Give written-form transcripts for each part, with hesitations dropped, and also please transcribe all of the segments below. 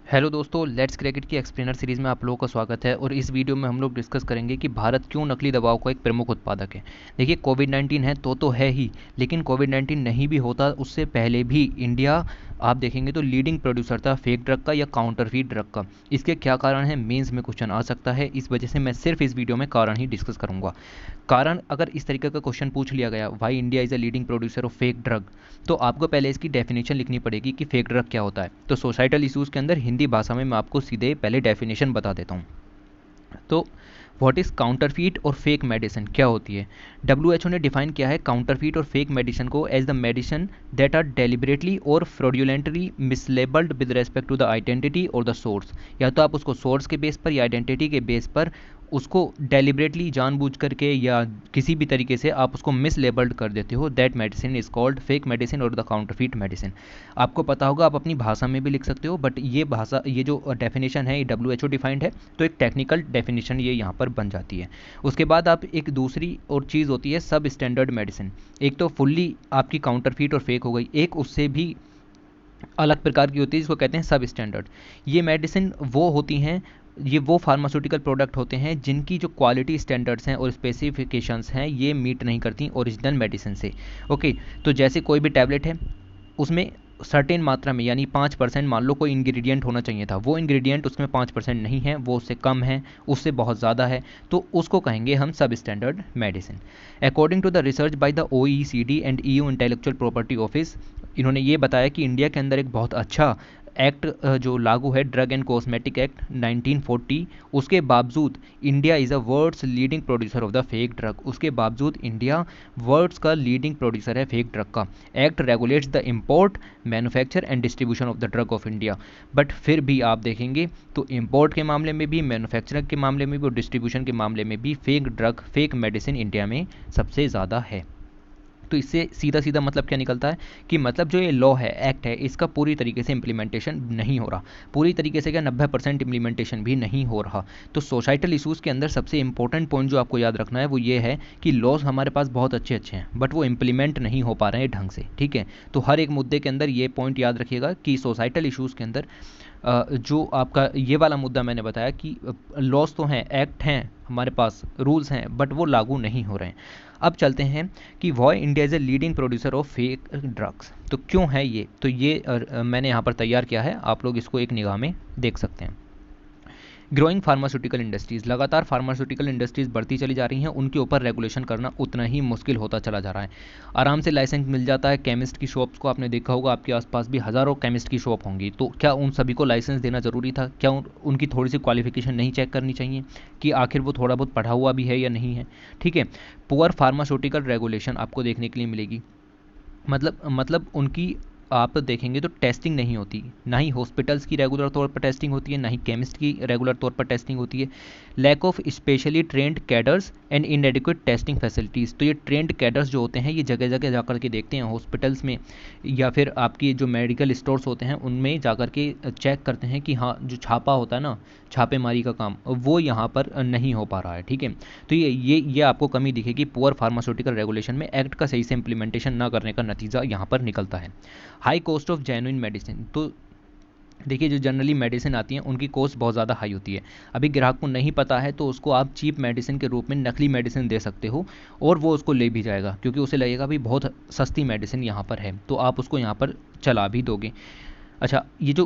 Hello दोस्तों, let's cricket की explainer series में आप लोगों का स्वागत है। और इस वीडियो में हम लोग डिस्कस करेंगे कि भारत क्यों नकली दवाओं का एक प्रमुख उत्पादक है। देखिए, कोविड 19 है तो है ही, लेकिन कोविड 19 नहीं भी होता उससे पहले भी इंडिया आप देखेंगे तो लीडिंग प्रोड्यूसर था फेक ड्रग का या काउंटरफीट ड्रग का। इसके क्या कारण है, मेंस में क्वेश्चन आ सकता है, इस वजह से मैं सिर्फ इस वीडियो में कारण ही डिस्कस करूंगा। कारण अगर इस तरीके का क्वेश्चन पूछ लिया गया, why India is a leading producer of fake drug, तो आपको पहले इसकी डेफिनेशन लिखनी पड़ेगी कि फेक ड्रग क्या होता है। तो सोसाइटल इशूज़ के अंदर हिंदी भाषा में मैं आपको सीधे पहले डेफिनेशन बता देता हूँ। तो व्हाट इज़ काउंटरफीट और फेक मेडिसिन क्या होती है। WHO ने डिफाइन किया है काउंटरफीट और फेक मेडिसिन को as the medicine that are deliberately और fraudulently mislabelled with respect to the identity और द सोर्स। या तो आप उसको सोर्स के बेस पर या आइडेंटिटी के बेस पर उसको डेलिबरेटली जानबूझ करके या किसी भी तरीके से आप उसको मिसलेबल्ड कर देते हो, that medicine is called fake medicine और द काउंटरफीट मेडिसिन। आपको पता होगा, आप अपनी भाषा में भी लिख सकते हो, बट ये जो डेफिनेशन है ये WHO डिफाइंड है, तो एक टेक्निकल डेफिनेशन ये यहाँ पर बन जाती है। उसके बाद आप एक दूसरी और चीज़ होती है सब स्टैंडर्ड मेडिसिन। एक तो फुल्ली आपकी काउंटरफीट और फेक हो गई, एक उससे भी अलग प्रकार की होती है जिसको कहते हैं सब स्टैंडर्ड। ये मेडिसिन वो होती हैं, ये वो फार्मास्यूटिकल प्रोडक्ट होते हैं जिनकी जो क्वालिटी स्टैंडर्ड्स हैं और स्पेसिफिकेशंस हैं ये मीट नहीं करती ओरिजिनल मेडिसिन से। ओके, तो जैसे कोई भी टैबलेट है उसमें सर्टेन मात्रा में यानी 5% मान लो कोई इंग्रेडिएंट होना चाहिए था, वो इंग्रेडिएंट उसमें 5% नहीं है, वो उससे कम है, उससे बहुत ज़्यादा है, तो उसको कहेंगे हम सब standard medicine. According to the research by the OECD and EU intellectual property office, इन्होंने ये बताया कि इंडिया के अंदर एक बहुत अच्छा एक्ट जो लागू है, ड्रग एंड कॉस्मेटिक एक्ट 1940, उसके बावजूद India is a world's leading producer of the fake drug. उसके बावजूद इंडिया वर्ल्ड्स का लीडिंग प्रोड्यूसर है फेक ड्रग का। Act regulates the import, manufacture and distribution of the drug of India. But फिर भी आप देखेंगे तो इम्पोर्ट के मामले में भी, मैन्युफैक्चरिंग के मामले में भी और डिस्ट्रीब्यूशन के मामले में भी fake drug, fake medicine India में सबसे ज़्यादा है। तो इससे सीधा सीधा मतलब क्या निकलता है कि मतलब जो ये लॉ है, एक्ट है, इसका पूरी तरीके से इम्प्लीमेंटेशन नहीं हो रहा। पूरी तरीके से क्या, 90% इम्प्लीमेंटेशन भी नहीं हो रहा। तो सोसाइटल इशूज़ के अंदर सबसे इंपॉर्टेंट पॉइंट जो आपको याद रखना है वो ये है कि लॉज हमारे पास बहुत अच्छे अच्छे हैं बट वो इम्प्लीमेंट नहीं हो पा रहे हैं ढंग से। ठीक है, तो हर एक मुद्दे के अंदर ये पॉइंट याद रखिएगा कि सोसाइटल इशूज़ के अंदर जो आपका ये वाला मुद्दा मैंने बताया कि लॉज तो हैं, एक्ट हैं हमारे पास, रूल्स हैं, बट वो लागू नहीं हो रहे हैं। अब चलते हैं कि why India is a leading producer of fake drugs. तो क्यों है ये, तो ये मैंने यहाँ पर तैयार किया है, आप लोग इसको एक निगाह में देख सकते हैं। ग्रोइंग फार्मास्यूटिकल इंडस्ट्रीज़, लगातार फार्मास्यूटिकल इंडस्ट्रीज़ बढ़ती चली जा रही हैं, उनके ऊपर रेगुलेशन करना उतना ही मुश्किल होता चला जा रहा है। आराम से लाइसेंस मिल जाता है। केमिस्ट की शॉप्स को आपने देखा होगा, आपके आसपास भी हज़ारों केमिस्ट की शॉप होंगी, तो क्या उन सभी को लाइसेंस देना ज़रूरी था? क्या उनकी थोड़ी सी क्वालिफिकेशन नहीं चेक करनी चाहिए कि आखिर वो थोड़ा बहुत पढ़ा हुआ भी है या नहीं है? ठीक है, पुअर फार्मास्यूटिकल रेगुलेशन आपको देखने के लिए मिलेगी। मतलब उनकी आप देखेंगे तो टेस्टिंग नहीं होती, ना ही हॉस्पिटल्स की रेगुलर तौर पर टेस्टिंग होती है, ना ही केमिस्ट की रेगुलर तौर पर टेस्टिंग होती है। Lack of specially trained cadres and inadequate testing facilities, तो ये ट्रेंड कैडर्स जो होते हैं ये जगह जगह जाकर के देखते हैं, हॉस्पिटल्स में या फिर आपकी जो मेडिकल स्टोर्स होते हैं उनमें जाकर के चेक करते हैं कि हाँ, जो छापा होता है ना, छापेमारी का काम, वो यहाँ पर नहीं हो पा रहा है। ठीक है, तो ये आपको कमी दिखेगी पुअर फार्मास्यूटिकल रेगुलेशन में, एक्ट का सही से इम्प्लीमेंटेशन ना करने का नतीजा यहाँ पर निकलता है। High cost of genuine medicine, तो देखिए जो जनरली मेडिसिन आती हैं उनकी कॉस्ट बहुत ज़्यादा हाई होती है। अभी ग्राहक को नहीं पता है तो उसको आप चीप मेडिसिन के रूप में नकली मेडिसिन दे सकते हो और वो उसको ले भी जाएगा, क्योंकि उसे लगेगा भी बहुत सस्ती मेडिसिन यहाँ पर है, तो आप उसको यहाँ पर चला भी दोगे। अच्छा, ये जो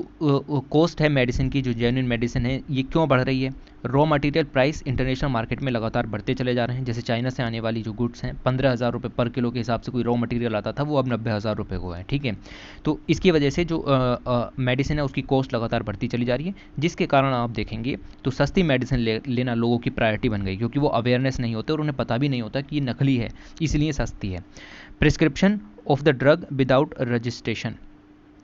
कॉस्ट है मेडिसिन की, जो जेन्युइन मेडिसिन है, ये क्यों बढ़ रही है? Raw material price international market में लगातार बढ़ते चले जा रहे हैं। जैसे चाइना से आने वाली जो गुड्स हैं, 15,000 रुपये पर किलो के हिसाब से कोई रॉ मटेरियल आता था, वो अब 90,000 रुपये को है। ठीक है, तो इसकी वजह से जो मेडिसिन है उसकी कॉस्ट लगातार बढ़ती चली जा रही है, जिसके कारण आप देखेंगे तो सस्ती मेडिसिन लेना लोगों की प्रायोरिटी बन गई, क्योंकि वो अवेयरनेस नहीं होते और उन्हें पता भी नहीं होता कि ये नकली है, इसलिए सस्ती है। Prescription of the drug without registration,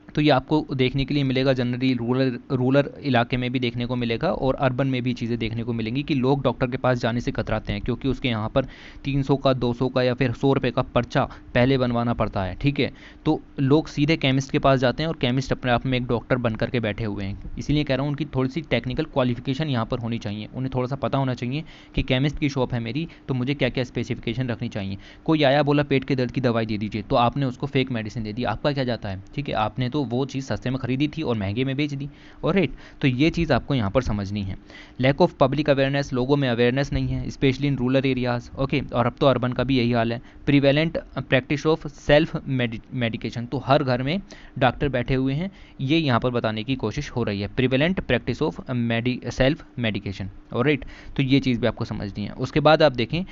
तो ये आपको देखने के लिए मिलेगा जनरली रूरल इलाके में भी देखने को मिलेगा और अर्बन में भी चीज़ें देखने को मिलेंगी कि लोग डॉक्टर के पास जाने से कतराते हैं, क्योंकि उसके यहाँ पर 300 का, 200 का या फिर 100 रुपये का पर्चा पहले बनवाना पड़ता है। ठीक है, तो लोग सीधे केमिस्ट के पास जाते हैं और केमिस्ट अपने आप में एक डॉक्टर बन करके बैठे हुए हैं। इसीलिए कह रहा हूँ उनकी थोड़ी सी टेक्निकल क्वालिफिकेशन यहाँ पर होनी चाहिए, उन्हें थोड़ा सा पता होना चाहिए कि केमिस्ट की शॉप है मेरी, तो मुझे क्या क्या स्पेसिफिकेशन रखनी चाहिए। कोई आया बोला पेट के दर्द की दवाई दे दीजिए, तो आपने उसको फेक मेडिसिन दे दी, आपका क्या जाता है? ठीक है, आपने तो वो चीज़ सस्ते में खरीदी थी और महंगे में बेच दी। और राइट, तो ये चीज़ आपको यहाँ पर समझनी है। लैक ऑफ पब्लिक अवेयरनेस, लोगों में अवेयरनेस नहीं है specially in rural areas. Okay, और अब तो अर्बन का भी यही हाल है। Prevalent practice of self medication, तो हर घर में डॉक्टर बैठे हुए हैं, ये यहाँ पर बताने की कोशिश हो रही है। Prevalent practice of self medication. और राइट, तो ये चीज़ भी आपको समझनी है। उसके बाद आप देखें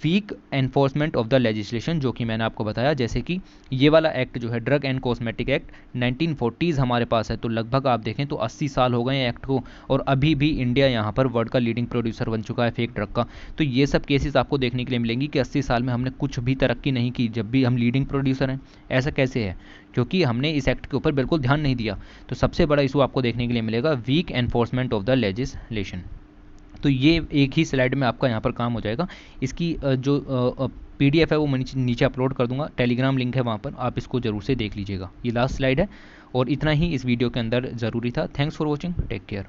weak enforcement of the legislation, जो कि मैंने आपको बताया, जैसे कि ये वाला एक्ट जो है drug and cosmetic act 1940s हमारे पास है, तो लगभग आप देखें तो 80 साल हो गए हैं एक्ट को, और अभी भी इंडिया यहाँ पर वर्ल्ड का लीडिंग प्रोड्यूसर बन चुका है फेक ड्रग का। तो ये सब केसेस आपको देखने के लिए मिलेंगी कि 80 साल में हमने कुछ भी तरक्की नहीं की जब भी हम लीडिंग प्रोड्यूसर हैं। ऐसा कैसे है? क्योंकि हमने इस एक्ट के ऊपर बिल्कुल ध्यान नहीं दिया। तो सबसे बड़ा इशू आपको देखने के लिए मिलेगा weak enforcement of the legislation. तो ये एक ही स्लाइड में आपका यहाँ पर काम हो जाएगा। इसकी जो PDF है वो मैं नीचे अपलोड कर दूंगा, टेलीग्राम लिंक है वहाँ पर, आप इसको ज़रूर से देख लीजिएगा। ये लास्ट स्लाइड है और इतना ही इस वीडियो के अंदर ज़रूरी था। Thanks for watching, take care.